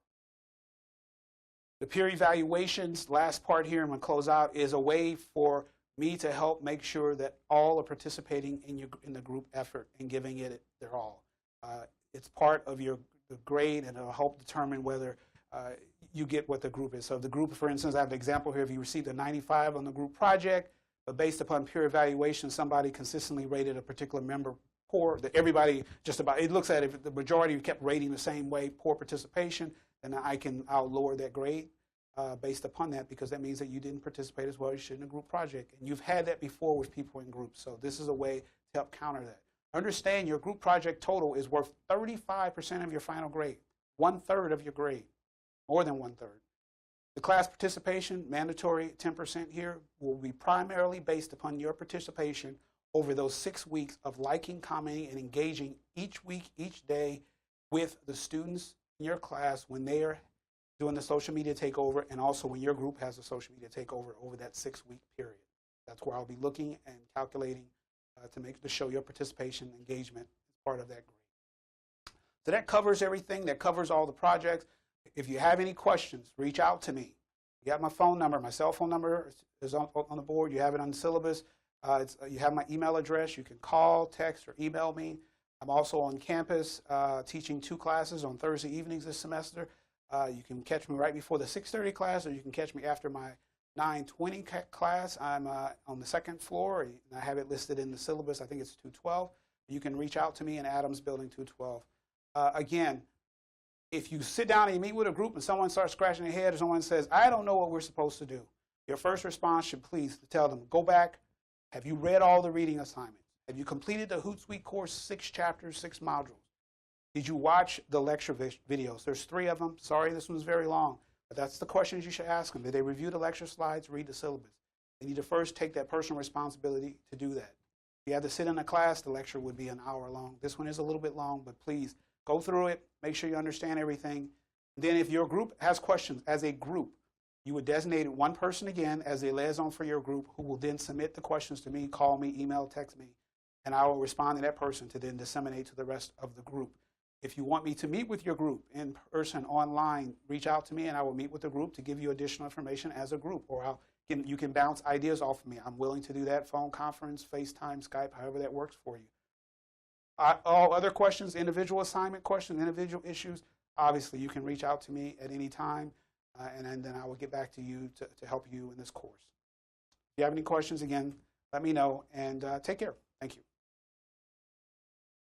S1: The peer evaluations, last part here, I'm going to close out, is a way for me to help make sure that all are participating in the group effort and giving it their all. It's part of your grade, and it'll help determine whether you get what the group is. So if the group, for instance, I have an example here, if you received a 95 on the group project, but based upon peer evaluation, somebody consistently rated a particular member poor, that everybody just about, it looks at it, if the majority kept rating the same way, poor participation, then I'll lower that grade based upon that, because that means that you didn't participate as well as you should in a group project. And you've had that before with people in groups, so this is a way to help counter that. Understand your group project total is worth 35% of your final grade, 1/3 of your grade, more than 1/3. The class participation, mandatory 10% here, will be primarily based upon your participation over those 6 weeks of liking, commenting, and engaging each week, each day with the students in your class when they are doing the social media takeover, and also when your group has a social media takeover over that 6-week period. That's where I'll be looking and calculating to show your participation and engagement as part of that grade. So that covers everything. That covers all the projects. If you have any questions, reach out to me. You got my phone number. My cell phone number is on the board. You have it on the syllabus. You have my email address. You can call, text, or email me. I'm also on campus teaching 2 classes on Thursday evenings this semester. You can catch me right before the 6:30 class, or you can catch me after my 9:20 class. I'm on the 2nd floor, and I have it listed in the syllabus. I think it's 212. You can reach out to me in Adams Building 212. Again, if you sit down and you meet with a group and someone starts scratching their head, or someone says, I don't know what we're supposed to do, your first response should please tell them, go back. Have you read all the reading assignments? Have you completed the Hootsuite course, 6 chapters, 6 modules? Did you watch the lecture videos? There's 3 of them. Sorry, this one's very long. But that's the questions you should ask them. Did they review the lecture slides, read the syllabus? They need to first take that personal responsibility to do that. If you had to sit in a class, the lecture would be an hour long. This one is a little bit long, but please go through it. Make sure you understand everything. Then if your group has questions, as a group, you would designate one person again as a liaison for your group, who will then submit the questions to me, call me, email, text me, and I will respond to that person to then disseminate to the rest of the group. If you want me to meet with your group in person, online, reach out to me and I will meet with the group to give you additional information as a group, or you can bounce ideas off of me. I'm willing to do that, phone conference, FaceTime, Skype, however that works for you. All other questions, individual assignment questions, individual issues, obviously you can reach out to me at any time, and then I will get back to you to help you in this course. If you have any questions, again, let me know, and take care. Thank you.